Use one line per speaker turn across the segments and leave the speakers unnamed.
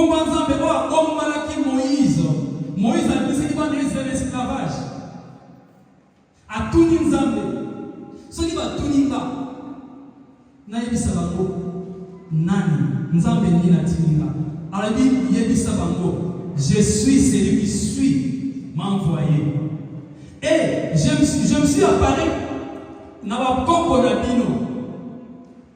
Comment Nzambe oyo akombalaki Moïse. Moïse abisaki bana Israël esclavage. Atuni Nzambe. Soki batuni nga nayebisa bango nani Nzambe nini atininga. Alabi yebisa bango je suis celui qui suis m'a envoyé. Et je me suis apparu dans la compo de Bino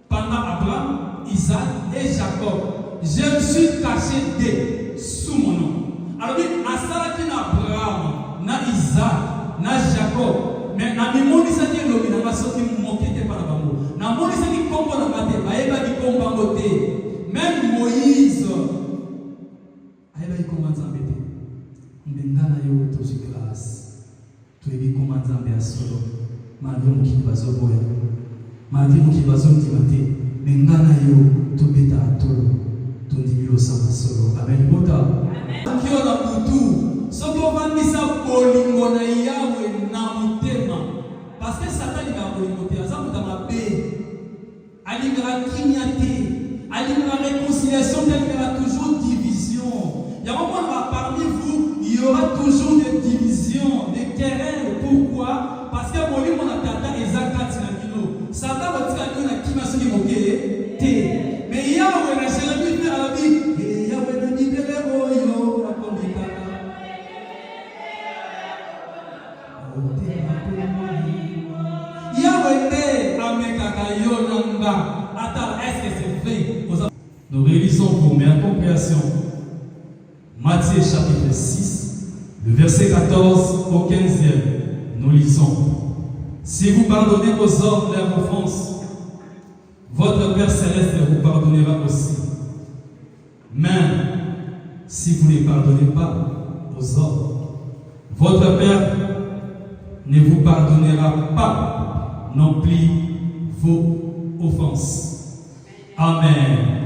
pendant Abraham, Isaac et Jacob. Je me suis caché sous mon nom. Alors, à ça, il y a Abraham, na Isaac, na Jacob. Mais na mimoni sa qui lobi na masoki mokete par bango. Na moni sa qui compo na mate, baeba qui compo bangote. Même Moïse, aeba qui compo Nzambe te. Mbengana yo tozi grâce. Tu es comme Nzambe a solo. Madame qui va zo boya. Madame qui va zo timate. Mbengana yo to beta atolo. Tondimilo sama solo. Amen. Bota. Amen. Kio na butu. Soko vandisa bolingo na yawe na mutema. Parce que Satan va bolingo te. Azamu tamabe. Alingra kinyate. Alingra réconciliation. Alingra toujours division. Il y a un moment parmi vous, il y aura toujours des divisions, des querelles. Pourquoi? Parce que mon livre, on a tata et zakat sinakino. Satan va dire que na kima soni moke te. Mais Yahweh na Jérémie fait à la vie. Et Yahweh ne dit que les royaux la combika. Yahweh ne amekaka yonanga. Attends, est-ce que c'est vrai? Nous réalisons pour mes compréhension. Matthieu chapitre 6, le verset 14 au 15e, nous lisons. Si vous pardonnez aux hommes leurs offenses, votre Père Céleste vous pardonnera aussi. Mais si vous ne pardonnez pas aux hommes, votre Père ne vous pardonnera pas non plus vos offenses. Amen.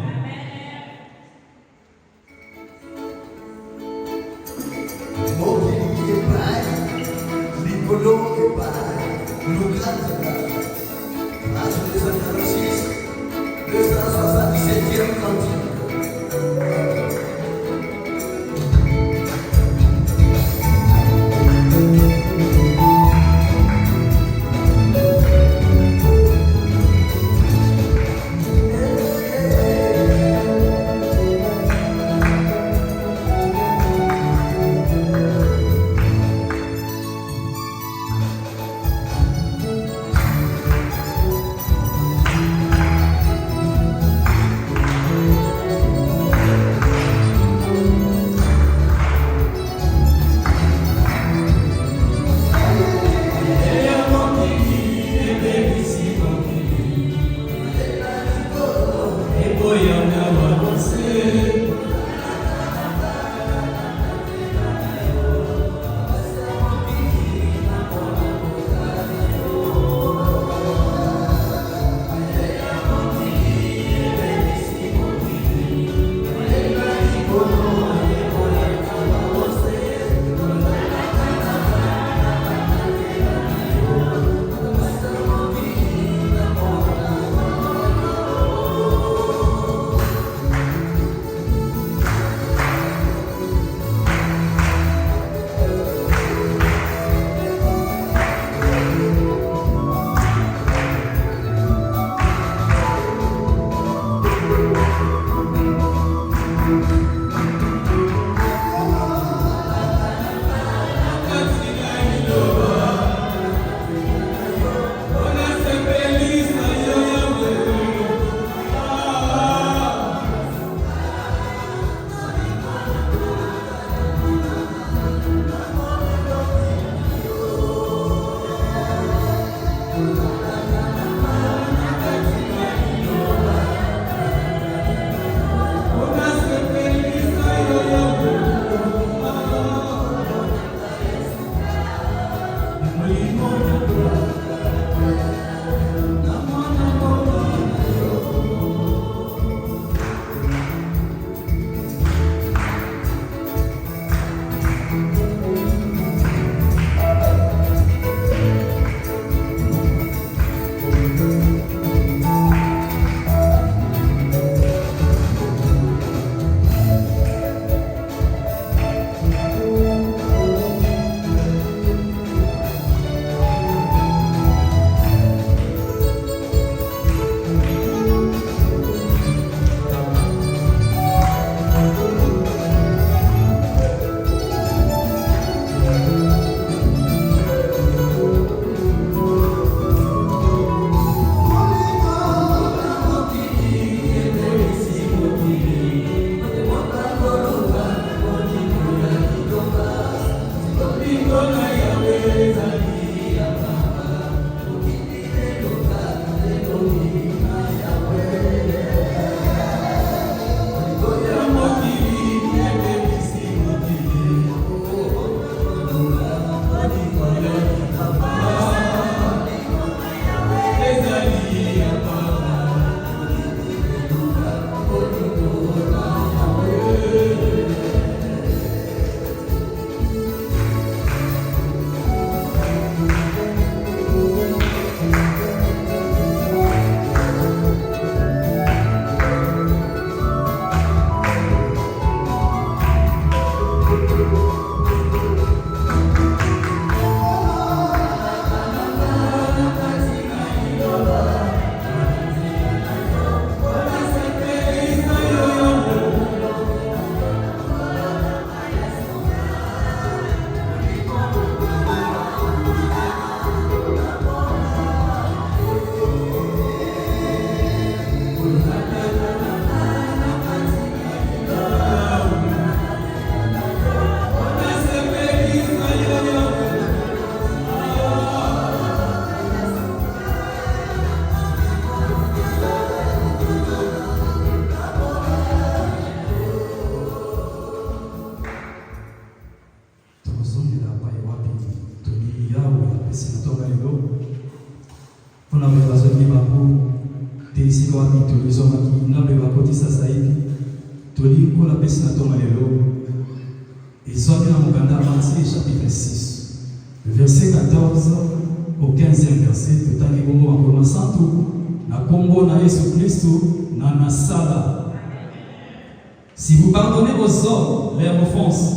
Kuna bebazoki bako teisika wapi tolizomaki na bebakotisa sahivi tolikola pesi na toma lelo ezwaki na mokanda Matthieu chapitre 6 verset 14 au 15e verset totangi bongo bakoma santu na kombo na Yesu Kristo na nasala. Si vous pardonnez aux hommes leurs offenses,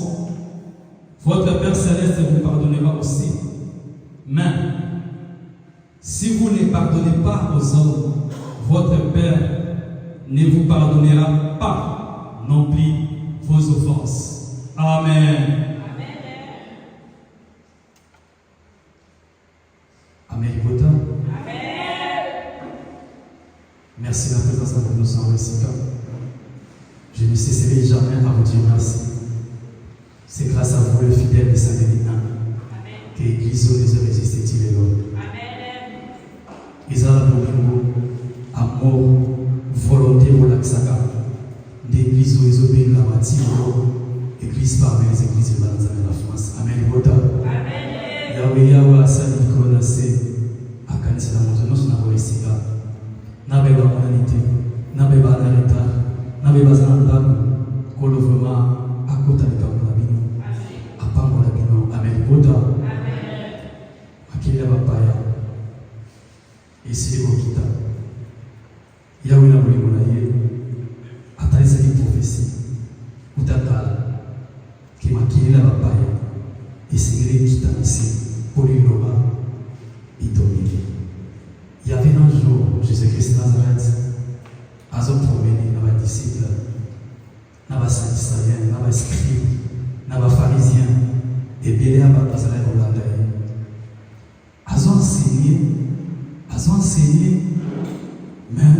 votre Père Céleste vous pardonnera aussi. Mais si vous ne pardonnez pas aux hommes, votre Père ne vous pardonnera pas non plus vos offenses. Amen. Amen. Merci de la présence avec nous sans récit. Je ne cesserai jamais à vous dire merci. C'est grâce à vous, le fidèle de Saint-Dénis, que l'Église nous a résisté. Amen. Isaac Bolingo, amour, volonté pour l'Axaka. L'Église où ils obéissent la bâtiment, Église parmi les églises de la France. Amen. Amen. Yahweh Yahweh Asani Konase, Akanisi la Montenos, Naboisiga, Nabeba Monanité, Nabeba Nareta, Nabeba Zanandaku, Kolo vraiment à côté de Kabulabino, à Pambolabino, Amen. Boda, Akila Bapaya, ici les Bokita, Yahweh Nabolimolaye, Ataisa qui prophétie, Utakala, qui m'a quitté la Bapaya, et c'est lui qui t'a ici, pour lui Loba, et dominer. Il y avait un jour, Jésus-Christ Nazareth, à son promener dans les disciples, dans les sadducéens, dans les scribes, dans les pharisiens, et bien à Bazalé Hollandais. À son enseigné, mais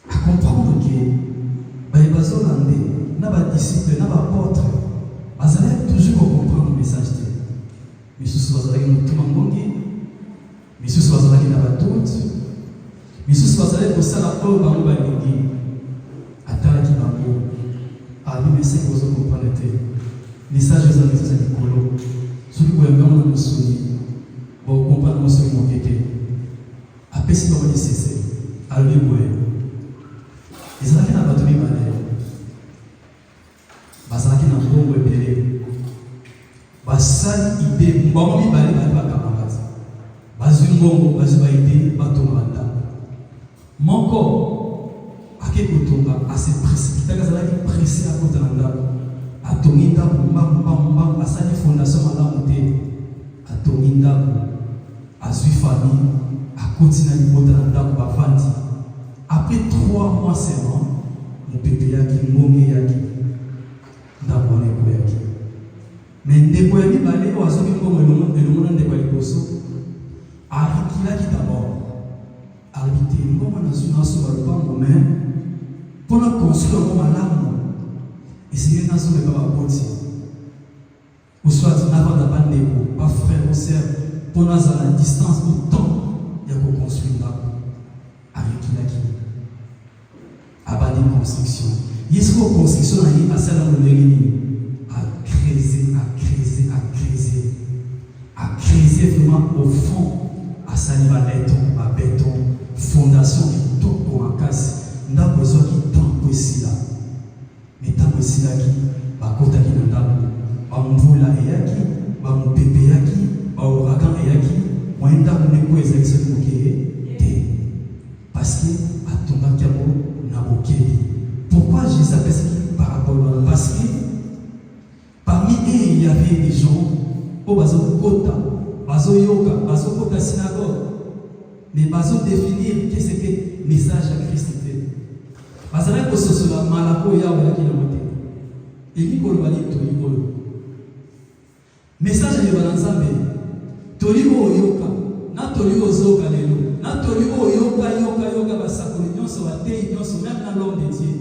à comprendre que les Hollandais, les disciples, les apôtres, Bazalé toujours comprendre le message. Mais ce soit avec nous tout le monde, mais ce soit avec nous tous, mais ce soit avec nous ça la pauvre bango balingi atalaki bango abi mais c'est que vous comprenez message aux amis ça likolo celui ko yamba na musuni bo comprendre musuni mo keke apesi ba ni cesse ali boye ezalaki na bato mibale bazalaki na bongo ebele basali ide mbongo mibale bakamakazi bazungongo bazubaide batomanda moko akekotonga ase précipita kazalaki pressé à kota na ndako atongi ndako mbamba asali fondation malamu te atongi ndako azwi famille akoti na libota na ndako bavandi après 3 mois seulement mopepe yaki ngonge yaki ndako wana ekoyaki mais ndeko ya mibale oyo azoki mbongo elongo na ndeko ya liboso arikilaki d'abord arbitre ngoma na zuna lupango mais pour la construire ngoma malamu essayer na so ba boti ou soit na ba bandeko ba frère ou sœur pour na za la distance au temps ya ko construire ndako arikilaki abandi construction yeso construction na yi asala no lengini à creuser vraiment au fond à saliba béton fondation qui tombe pour un casse ndako zo qui tombe aussi là mais tant aussi là qui ba kota qui ndako ba mvula eyaki ba mpepe yaki ba ouragan eyaki moenda ko ezaki so ki te parce que atonga kiabo na bokeli. Pourquoi Jésus appelle ça par rapport à parce que parmi eux il y avait des gens au bazokota bazokota synagogue mais bazo définir qu'est-ce que message à Christ était bazala ko sosola malako ya wala ki na mote eki ko bali to yikolo message ya balanzambe toliko yoka na toliko zoka lelo na toliko yoka basakoli nyonso batei nyonso même dans l'homme de Dieu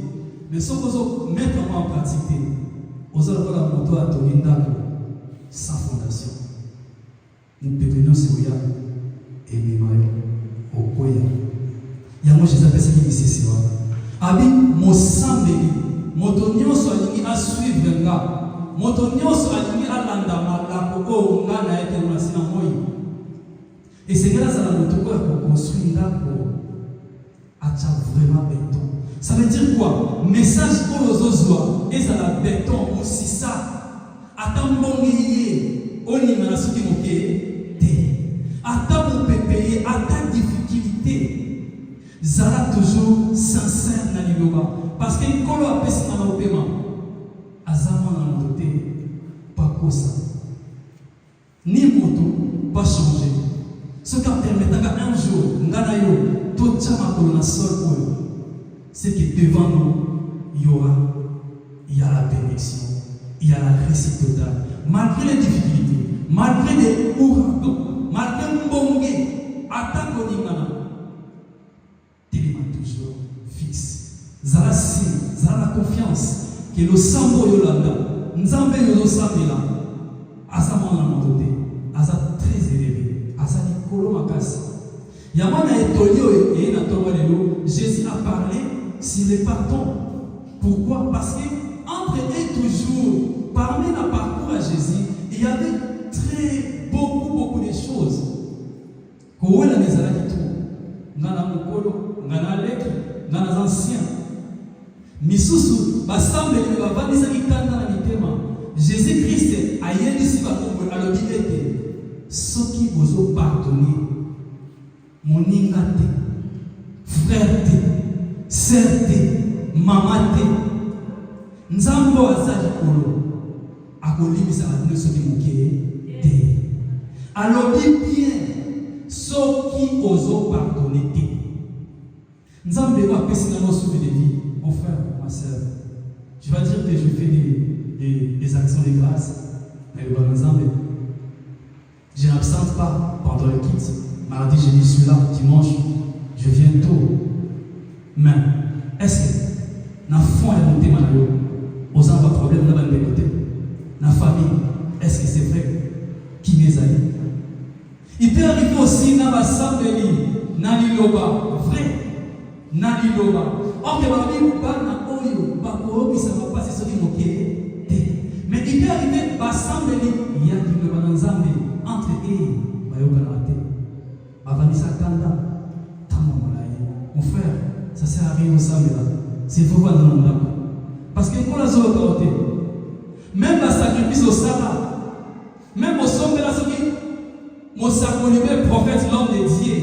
mais ce qu'on veut mettre en pratique aux autres la moto à Tolindako sans fondation nous devons se voir et mémoire au koya ya moi Jésus appelle ça qui ici abi mosambeli moto nyonso alingi a suivre nga moto nyonso alingi alanda malako o nga na ete na sina moi Et c'est grâce à la moto qu'on construit là pour atteindre vraiment béton. Ça veut dire quoi? Message pour les autres, et ça la béton aussi ça. Attends mon guerrier, on y a ce qui m'ont payé. Attends mon pépé, attends difficulté. Zara toujours sincère dans l'Iloba. Parce que quand on a fait dans le paiement, Azama n'a pas quoi ça. Ni moto, pas changer. Ce qui permet un jour, Nganayo, tout ça dans le sol, c'est que devant nous, il y a la bénédiction, il y a la réussite totale. Malgré les difficultés, malgré les ouragans, malgré le bongé, attaque au Ningana, t'es toujours fixe. Zala la confiance que le sambo yolanda, nzambe yozo samela, azama na motote, aza très élevé, aza nikolo makasi. Yamana etolio et na tolwalelo, Jésus a parlé sur les pardons. Pourquoi? Parce que entre eux toujours, parmi le parcours à Jésus, il y avait beaucoup de choses. Quand la maison qui tout, ngana mukolo, ngana leki, ngana anciens. Misusu, basambe ne va pas dire qu'il na mitema. Jésus-Christ a yé d'ici va comme à l'obité. Ce qui vous a pardonné, mon ingate, frère te, sœur te, maman te, nzambo azali kolo, akolimisa na ce qui moké te. Alors bien, ce qui vous a pardonné te. Nzambe va passer dans nos souvenirs de vie. Mon frère, ma soeur, tu vas dire que je fais des actions de grâce, mais le bon exemple, je n'absente pas pendant le kit. Mardi, je suis là, dimanche, je viens tôt. Mais, est-ce que, dans le fond, il y a mon témoin, aux enfants, problème, là-bas, de côté. Dans la famille, est-ce que c'est vrai? Qui m'est allé? Il peut arriver aussi dans la samedi, dans l'Iloba, vrai, dans l'Iloba. Or, il va pas passer ce qui est. Mais il peut arriver à samedi, il y a du Nzambe entre eux, mon frère, ça sert à rien au samedi là. C'est faux dans le monde. Parce que quand la zone est même le sacrifice au Sala, même au sommet de la Sophie, mon sacré prophète, l'homme de Dieu,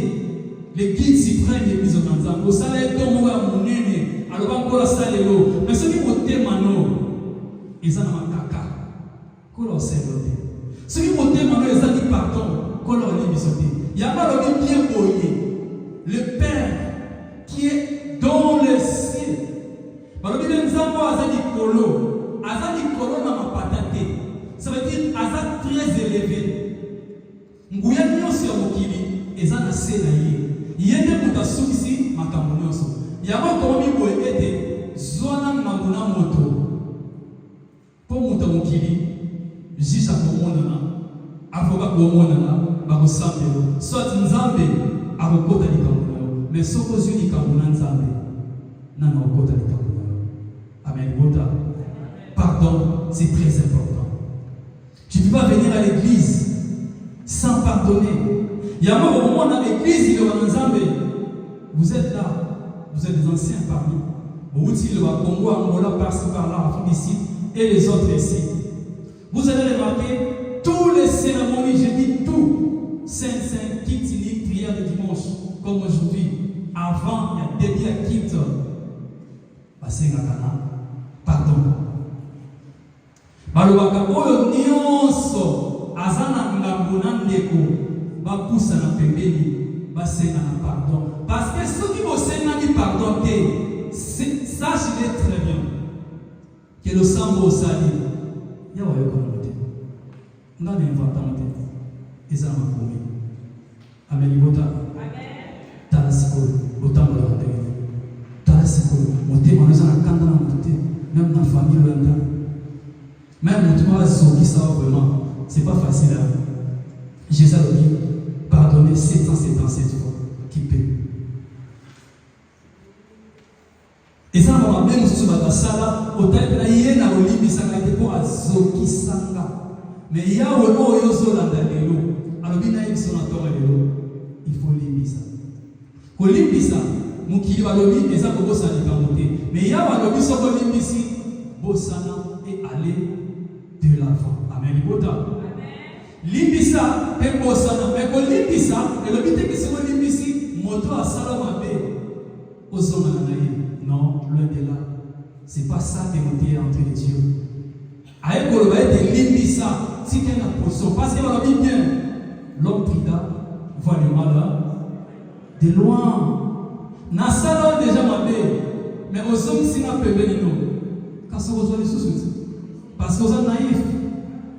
les guides suprêmes de l'église au Nzambe, au Sala est tombé à mon aîné, alors encore la salle de l'eau. Mais ceux qui vont témoigner, ils en ont un caca. Qu'on leur sert l'autre. Ceux qui vont témoigner, ils ont dit pardon, qu'on leur dit bisoté. Il y a pas le bien boyé. Le Père qui est dans le ciel. Par le bien Nzambo azali kolo na mapatate. Ça veut dire azali très élevé. Nguya nyonso ya mokili ezana sela ye. Yende mutasukisi makambo nyonso. Yaba komi boye ete zona ngambuna moto. Po muta mokili jisa komonana. Avoka komonana bakosambelo. Soit Nzambe akokota likambo. Mais ce que je dis, Amen. Pardon, c'est très important. Tu ne peux pas venir à l'église sans pardonner. Il y a un moment dans l'église, il y a un Nzambe. Vous êtes là, vous êtes des anciens parmi. Vous êtes le Congo, Angola, par-ci, par-là, ici, et les autres ici. Vous allez remarquer, tous les cérémonies, je dis tout, Saint, Kitini, prière de dimanche, comme aujourd'hui. Avant, il y a début à quitte. Pardon. Balobaka oyo nyonso azana ngambuna ndeko bapusa na pembeni basenga na pardon. Parce que ceux qui vont senga pardon, sachez très bien que le sambo sali, il y a un peu de temps. Et ça m'a promis. Amen. Talasiko, autant de la terre. Talasiko, mon thème, on est en train de même dans la famille, même notre oiseau qui sort vraiment, c'est pas facile. Jésus a dit, pardonnez 777 fois, qui peut. Et ça, on va même sur la sala, au temps de la hyène, à l'olive, ça a été pour oiseau qui s'en va. Mais il y a un oiseau là dans l'eau. Alors, il y a une sonne à toi, il faut limbisa. Ko limbisa, mukili balobi eza ko bosana kamote. Mais ya balobi soko limbisi, bosana et aller de l'avant. Amen. Limbisa pe bosana, mais ko limbisa, elobi te ke soko limbisi, moto asala mabe. Ozonga na ye. Non, loin de là. C'est pas ça que nous disons entre Dieu. Aïe, quand on va être limbisa, si quelqu'un a posé, parce qu'il va bien, l'homme trida voit le mal de loin. N'a ça déjà ma mais aux hommes, si on peut venir nous, quand ça vous a les sous-sous, parce que vous êtes naïfs.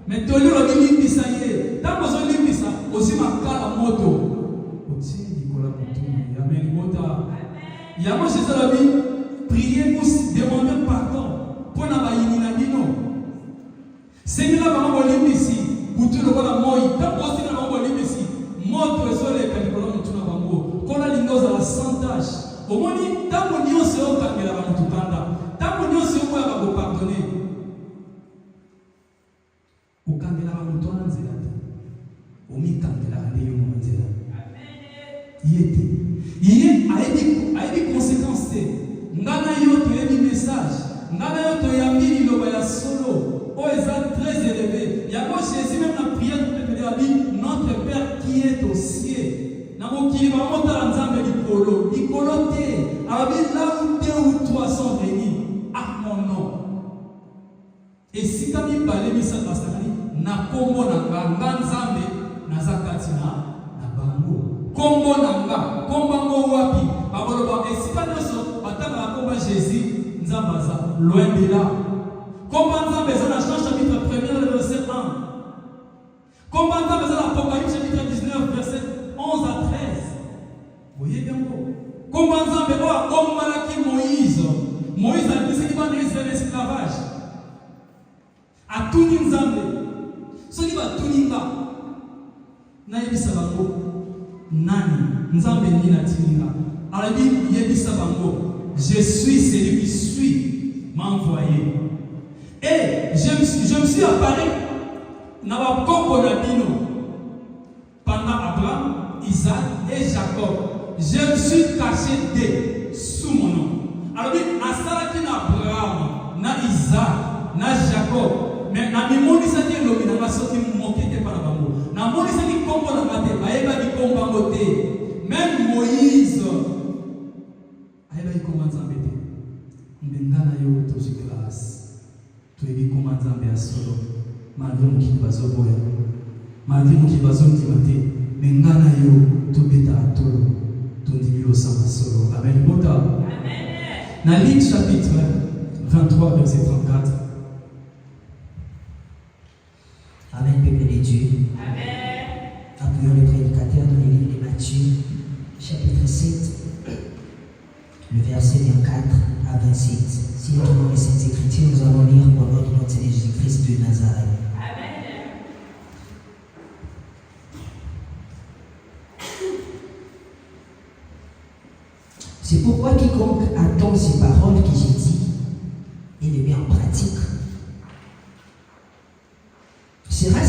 Mais tout le monde est limbisa, tant que vous êtes limbisa, aussi ma carte à moto. Aussi, Nicolas Montou, Amen, Mota. Il y a moi, c'est ça la vie. Priez pour demander pardon pour na bayini na bino. Seigneur ba ngo limbisi, butu lo na moi, ta posti na ngo limbisi. Moto ezole ka nikolo mutu na bango. Kola lingoza la santage. Omoni tango nyonse o kangela ba mutu kanda. Tango nyonse o ya ba pardonner. O kangela ba mutu na nzela. Omi kangela ndi yo mo nzela. Amen. Yete aibi conséquences. Ngana yo toyebi message, ngana yo toyambi liloba ya solo, oh eza très élevé. Yako Jésus même la prière de dit notre Père qui est aux cieux. Na mokili ba mota nzambe likolo, likolo te. Abi là où deux ou trois sont réunis à mon nom. Et si kami balé misa basani na kombo na nganga nzambe na zakati na bango. Kombo na nga, kombo ngo wapi? Babolo ba esika nyoso Jésus, Nzambaza, loin de là. Comment Nzambe dans la chapitre 1, verset 1. Comment Nzambe dans l'Apocalypse, chapitre 19, verset 11 à 13. Vous voyez bien quoi? Comment Nzambe va comme Malaki Moïse. Moïse a dit qu'il va laisser l'esclavage. A tout Nzambe. Ce qui va tout Nimba. Naïbisa Bango. Nani. Nzambe Nina Tininga. Arabi Yebisa Bango. Je suis celui qui suis, m'a envoyé. Et je me suis apparu dans la combo pendant Abraham, Isaac et Jacob. Je me suis caché sous mon nom. Alors, à ça, il y a Abraham, na Isaac, na Jacob. Mais na mimoni sa qui lobi na masoti moké te para bango. Na moni sa qui combo na mate, aïba di combo moté. Même Moïse. Comment Nzambe mbengana yo tozi classe toyebi comment Nzambe asolo malgré mokili bazoboya malgré mokili bazondimate mbengana yo tobeta atolo tondimi losamba solo. Amen. Bota Amen. Na Luc chapitre 23 verset 34.
Amen. Peuple de Dieu.
Amen.
Appuyons le prédicateur dans les livres de Matthieu chapitre 7. Le verset 24 à 27. Si nous trouvons les Saintes Écritures, nous allons lire au nom de notre Seigneur Jésus-Christ de Nazareth.
Amen.
C'est pourquoi quiconque attend ces paroles que j'ai dites et les met en pratique sera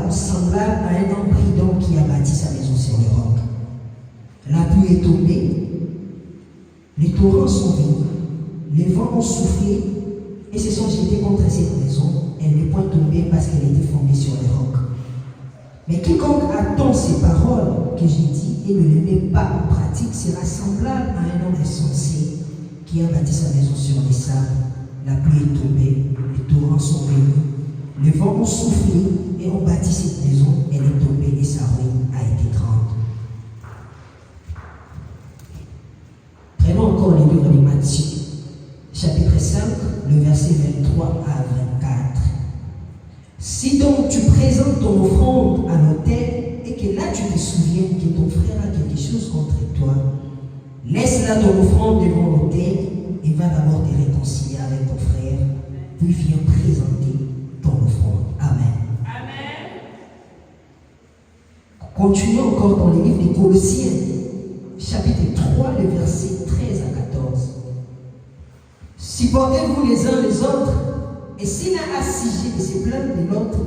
semblable à un homme prudent qui a bâti sa maison sur le roc. La pluie est tombée. Les torrents sont venus, les vents ont soufflé et se sont jetés contre cette maison. Elle n'est point tombée parce qu'elle était fondée sur les rocs. Mais quiconque attend ces paroles que j'ai dites et ne les met pas en pratique sera semblable à un homme insensé qui a bâti sa maison sur les sables. La pluie est tombée, les torrents sont venus, les vents ont soufflé et ont bâti cette maison. Elle est tombée et sa ruine a été grande. Prenons encore le livre de Matthieu, chapitre 5, le verset 23 à 24. Si donc tu présentes ton offrande à l'autel et que là tu te souviens que ton frère a quelque chose contre toi, laisse là ton offrande devant l'autel et va d'abord te réconcilier avec ton frère, puis viens présenter ton offrande. Amen.
Amen.
Continuons encore dans le livre des Colossiens, chapitre 3, le verset 13 à 14. Supportez-vous les uns les autres, et s'il a assigé de se plaindre de l'autre,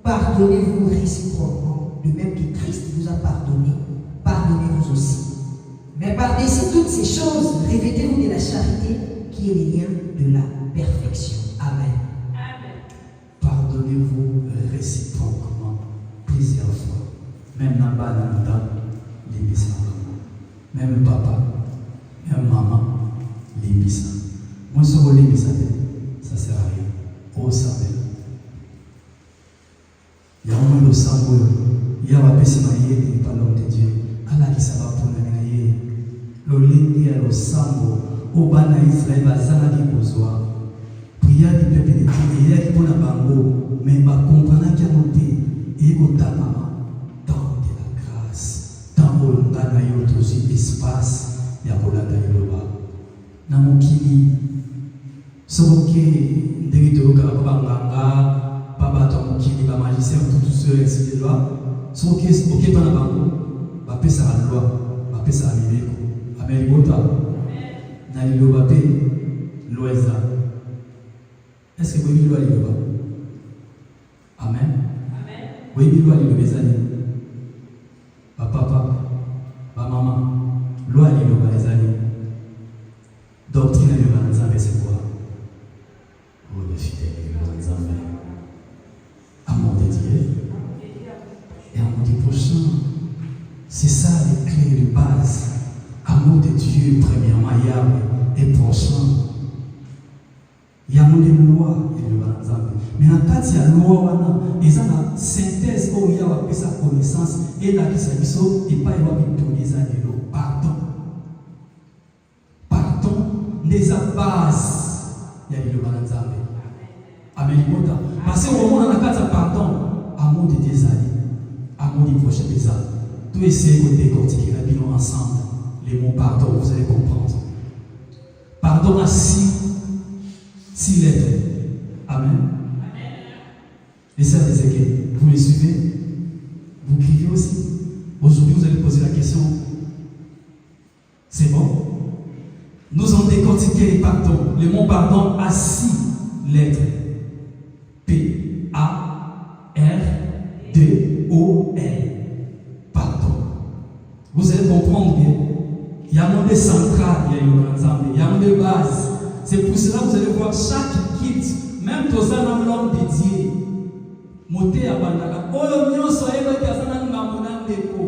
pardonnez-vous réciproquement, de même que Christ vous a pardonné, pardonnez-vous aussi. Mais par-dessus toutes ces choses, revêtez-vous de la charité qui est le lien de la perfection. Amen.
Pardonnez-vous réciproquement plusieurs fois. Même dans le l'émission. Même papa, même maman, l'émission. Moi, je suis l'émission, ça ne sert à rien. Oh, ça va. Il y a un moment où sang, il y a un peu de marié par l'homme de Dieu. Allah qui ça va pour nous. Le ligne est le sang, au bana Israël, bazana qui besoin. Prière du peuple de Dieu, il y a qui pour la bango, mais il va comprendre qu'il y a monté. Et au maman, dans de la grâce, dans le ngana yoto, espace, il y a pour la daïloba. Dans mon kili, ce qui est de l'eau, Papa, ton kili, ma magicien, tout ceux ainsi de loi. Ce qui est ok par la bango, va payer sa loi, va payer sa mimiko. Amen. Bota. Nali loba pe, loeza. Est-ce que vous voyez le loba? Amen. Vous voyez le loba? Papa, maman, loi li loba les années. Doctrine li loba les années, c'est quoi? Oh, les fidèles, les années. Amour de Dieu et amour du prochain. C'est ça les clés de base. Amour de Dieu, premièrement, et prochain. Il y a une loi, mais en cas il y a une loi, il y a une synthèse où il y a sa connaissance et la question et pas y avoir des années. Pardon. Pardon, les bases. Il y a une loi. Amen. Parce qu'au moment où on a pardon, amour de Dieu, amour du prochain des âmes. Tout essayer de décortiquer la bilan ensemble. Les mots pardon, vous allez comprendre. Pardon à 6 lettres. Amen. Les sœurs des Églises, vous les suivez? Vous criez aussi. Aujourd'hui, vous allez poser la question. C'est bon? Nous allons décortiquer les pardons. Le mot pardon à 6 lettres. P-A-R-D-O-N. Pardon. Vous allez comprendre bien. Il y a un monde central, il y a un monde de base. C'est pour cela que vous allez voir chaque kit, même tous un l'homme dédié. Moté à Bandaka. Oh, le mien, soyez le Kazan Mamonan Deko.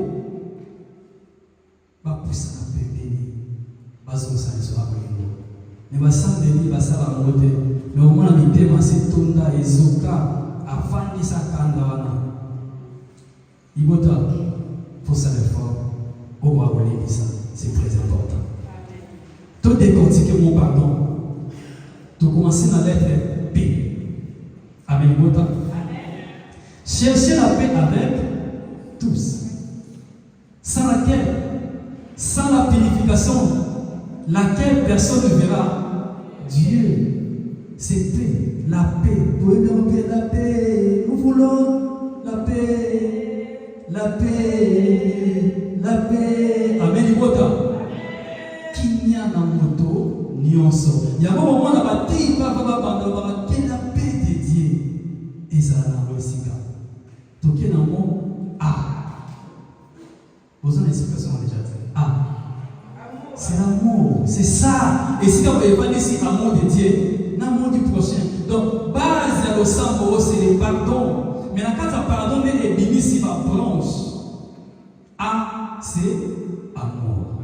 Va pousser à bébé. Va se faire un peu. Mais va s'en venir, va s'en va monter. Mais au moins, il y a des tonda et zoka avant de s'attendre. Il faut faire l'effort. Au moins, on ça. C'est très important. Tout décortiquer mon pardon. Tout commencer dans la lettre P. Amen. Cherchez la paix avec tous. Sans laquelle, sans la purification, laquelle personne ne verra Dieu. C'est paix. La paix. Vous pouvez me dire la paix. Nous voulons la paix. La paix. La paix. Amen. Qui n'y a dans moto, ni en sort. Il y a un moment où on a bâti, la paix de Dieu. Et ça a dans le sika. Donc il y a un mot A. Vous avez une explication déjà dit. A. C'est l'amour. C'est ça. Et si on ne veut pas dire amour de Dieu, l'amour du prochain. Donc, base à l'ossambo, c'est le pardon. Mais la carte à pardon, elle est bénie si ma blanche. A, c'est amour.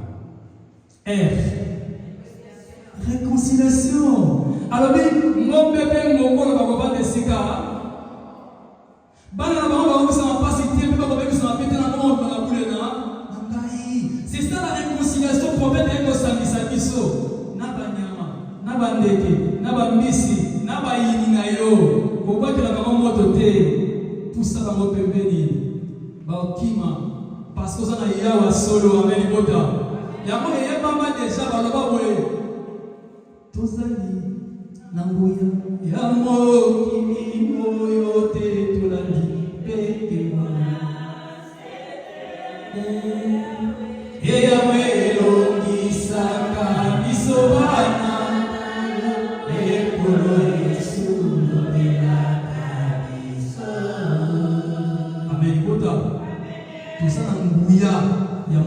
F. Réconciliation. Alors, mon bébé, mon bon, on va pas de sika. C'est ça la réconciliation prophète avec nos samisabiso. Nabanyama, nabandeke, nabambisi, nabayini na yo. Pourquoi que la maman motote pour ça dans votre bébé baokima parce que ça na yawa solo amen bota. Yamo ye mama déjà baloba boye. Tozali nangoya yamo kimi moyo te tulali peke mana. Amen.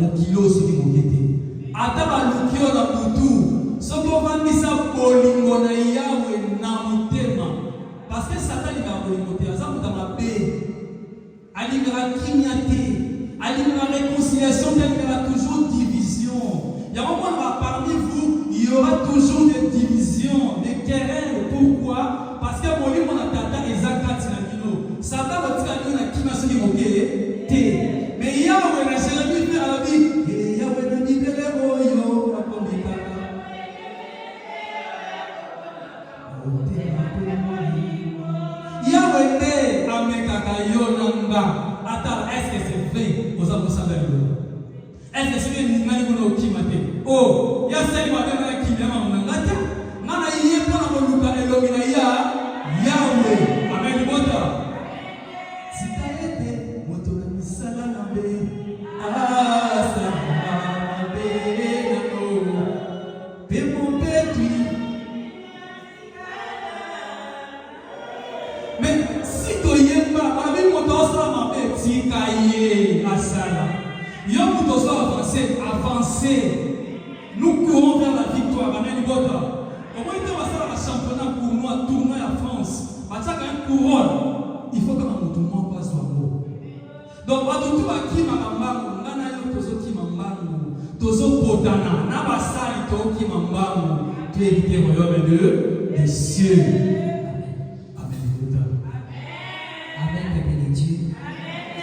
mokilo soki mokete. Ata balukio na butu, soko vandisa bolingo na Yawe na mutema. Parce que Satan il va bolingo te, aza muta mabe. Alingera kimia alingera réconciliation, il y aura toujours division. Il y a un moment parmi vous, il y aura toujours des divisions, des querelles. Pourquoi? Parce que mon livre, on a tata et zakat na kino. Satan va dire que na kima soki moke te. Mais il y a un na Jérémie fait à la vie. Et Yahweh na libéré oyo la komika. Yahweh ne amekaka yo namba. Attends, est-ce que c'est vrai? Vous avez savez le. Est-ce que c'est une mani kono kimate? Oh, ya seli wa bema kimema mangata. Mana iye pona moluka elomina ya Yahweh. Amen bota. Sitaete moto na misala na be. Ah, sa na be na no. Pe mon petit. Mais si to yemba, abi moto sa ma be tikaye asala. Yom nous devons avancer. Nous courons vers la victoire. Amen. Au moins, il va faire un championnat pour moi, tournoi à France. Parce qu'il y a un couronne. Il faut que mon tournoi passe au mot. Donc, à tout à qui m'a mambamu, nana yo tozo qui mambamu, tozo potana, naba sali to qui mambamu, tu es hérité au royaume des cieux. Amen.
Amen, Père de Dieu.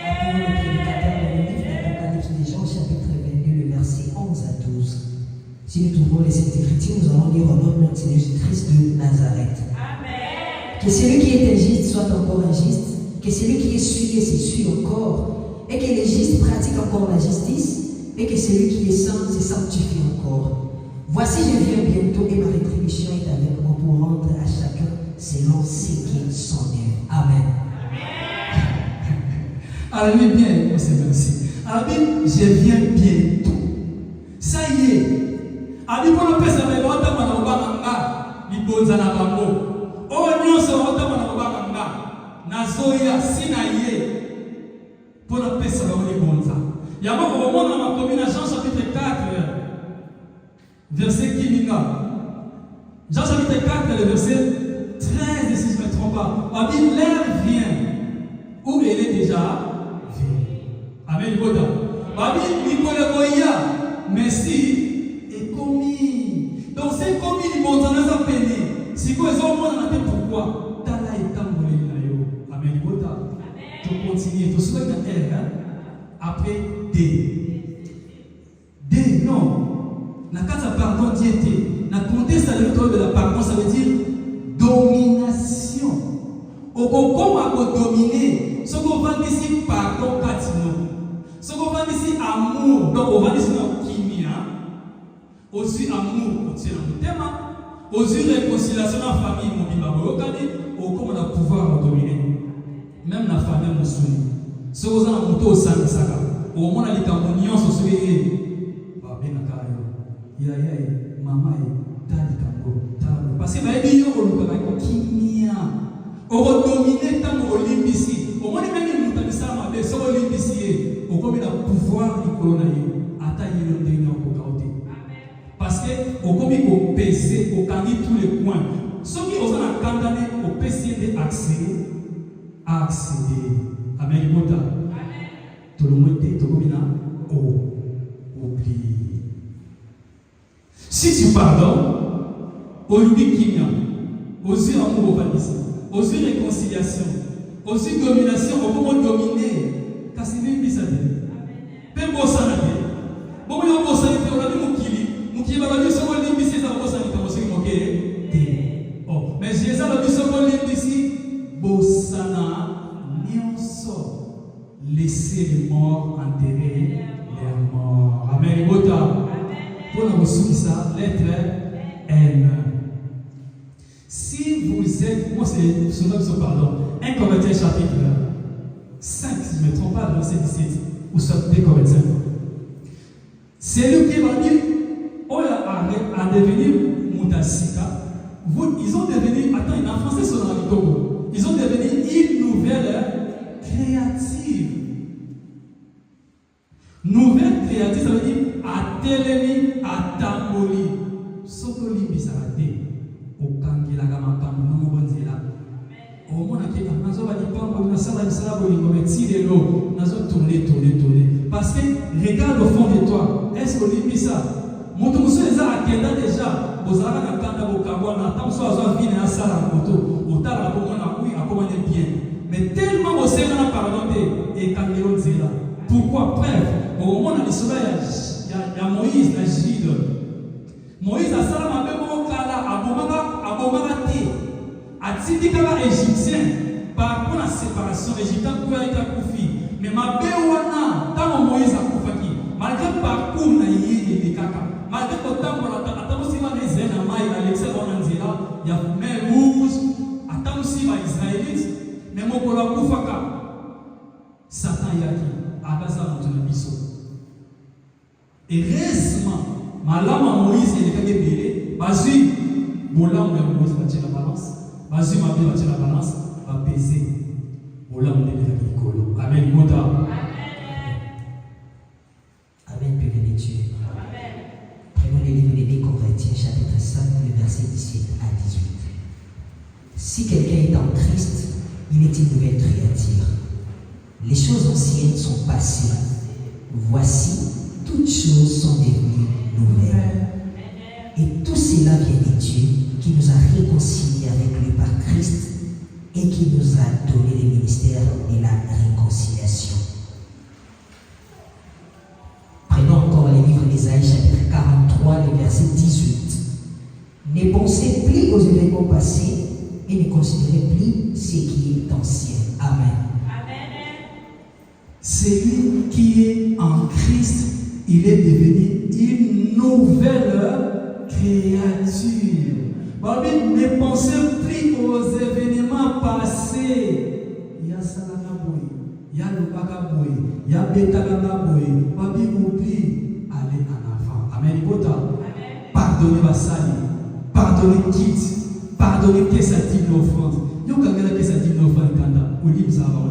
Appelons le prédicateur dans le livre d'Apocalypse des Jean, chapitre 22, le verset 11 à 12. Si nous trouvons les Saintes Écritures, nous allons lire au nom de notre Seigneur Jésus-Christ de Nazareth. Amen. Que celui qui est injuste soit encore injuste, que celui qui est souillé s'essuie encore, et que les justes pratiquent encore la justice, et que celui qui est saint se sanctifie encore. Voici, je viens bientôt, et ma rétribution est avec moi pour rendre à chacun selon ce qui est son œuvre. Amen.
Alors, bien, on s'est merci. Alors, je viens bientôt. Ça y est. Abi pour le pesa me bota mana obanga libonza na bango. O nyonso bota mana obanga nazoya sinaye pour le pesa ba libonza. Yama ko mona na makomina Jean chapitre 4 verset kininga. Jean chapitre 4 le verset 13 si je ne me trompe pas. Abi l'heure vient où elle est déjà venue. Amen boda. Abi Nicolas Goya merci. Donc c'est comme il bon dans les appelés. Si vous avez demandé pourquoi, Tala est tambouré na yo. Amen. Tu continues, tu souhaites un R. Après D. D, non. La case pardon diété. La conteste à l'étoile de la pardon, ça veut dire domination. Au comment à dominer. Ce qu'on va dire ici, pardon, katino. Ce qu'on va dire ici, amour. Donc on va dire ici, kimia. Aussi amour, c'est le thème. Aussi réconciliation dans la famille, mon bimba, au comment on a pouvoir dominer. Même la famille, mon soutien. Ce que vous avez monté au sein de ça, au moins, il y a une union sur ce qui est. Maman est tali. Parce que vous avez dit que vous avez dit que vous avez dominé tant que vous avez ici. Au moins, même si vous avez dit ça, vous avez dit ici. Au moins, il y a pouvoir du coronavirus. Attaquer le dernier au côté. Parce que au comique au PC, au candidat tous les points. Ceux qui osent la condamner au PC d'accéder, à accéder. Amen. Tout le monde est au oublie. Si tu pardonnes, au lui qui vient, aux yeux amour au valise, aux yeux réconciliation, aux yeux domination, au comment dominer, car c'est même bizarre. Même bon santé. Bon, il y a un bon santé, on a dit mon kili. Qui va dire ce qu'on dit ici, ça va s'arrêter moqué. Oh, mais Jésus a dit ce qu'on dit ici, Bossana, Nyonso, laissez les morts enterrer les morts. Amen. Bota. Pour nous soumettre ça, lettre N. Si vous êtes, moi c'est souvent ce pardon, 1 Corinthiens chapitre 5, si je ne me trompe pas, verset 17, ou soit 2 Corinthiens. C'est lui qui va dire. À devenir Moutasika, ils ont devenu, attends, en français, c'est dans le Togo, ils ont devenu une nouvelle créative. Nouvelle créative, ça veut que nazo ba lipango na sala misala bolingo metile lo nazo tourner. Parce que regarde au fond de toi, est-ce que tu ça? Mon tout monsieur les a déjà, vous avez un kanda bokabo na tant soit zo vine na sala moto, otala ko mona oui akomane bien. Mais tellement vous savez na pardonner et kamelo nzela. Pourquoi? Bref, au moment de cela il y a Moïse na Gide. Moïse a sala mabe ko kala abomaka te. Atindikala égyptien par rapport à la séparation égyptien pour être koufi. Mais ma béwana, tant Moïse a koufaki, malgré le parcours na yé et kaka, malgré que tant qu'on attend aussi ma maison à maï, Alexis Bonanzira, il y a mer rouge, attend aussi ma Israélite, mais mon kola koufaka, Satan yaki, agaza moutona biso. Et récemment, ma lame Moïse et les kake belé, bazui, bola Moïse va tirer la balance, bazui ma vie va tirer la balance, va peser. Amen.
Amen, peuple de Dieu. Prenons le livre des Corinthiens, chapitre 5, le verset 17 à 18. Si quelqu'un est en Christ, il est une nouvelle créature. Les choses anciennes sont passées. Voici, toutes choses sont devenues nouvelles. Et tout cela vient de Dieu qui nous a réconciliés avec lui par Christ et qui nous a donné le ministère de la réconciliation. Prenons encore le livre d'Ésaïe, chapitre 43, le verset 18. Ne pensez plus aux événements passés et ne considérez plus ce qui est ancien. Amen.
Celui qui est en Christ, il est devenu une nouvelle créature. Ne pensez plus aux événements passés. Il y a Salanaboui, il y a Lubakaboui, il y a Betaganaboui. Babi oublie, allez en avant. Amen. Pardonnez Basali, pardonnez Kit, pardonnez Kessati l'offrande. Yo kagala Kessati l'offrande kanda, ou dit vous avez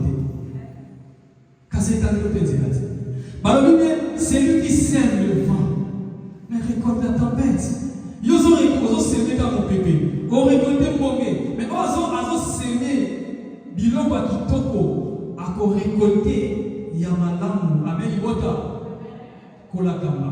c'est lui qui sème le vent, mais récolte la tempête. Ils ont semé dans mon bébé, ils ont récolté mon bébé, mais ils ont semé biloko kitoko, à récolter yamalamu, amen ibota, kolakama,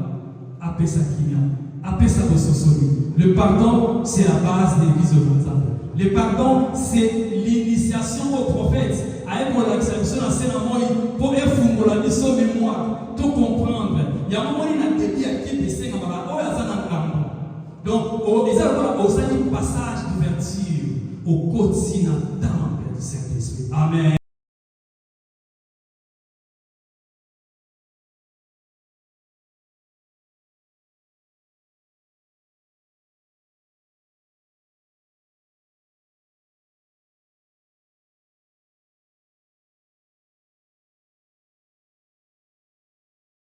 apesa kinya, apesa bososoli. Le pardon, c'est la base des vies augmentables. Le pardon, c'est l'initiation au prophète. Avec mon accession à Sénamoi, pour la mission mémoire, tout comprendre. Il y a un moment où il a dit à qui il s'est donc, ils ont un passage d'ouverture au quotidien du Saint-Esprit. Amen.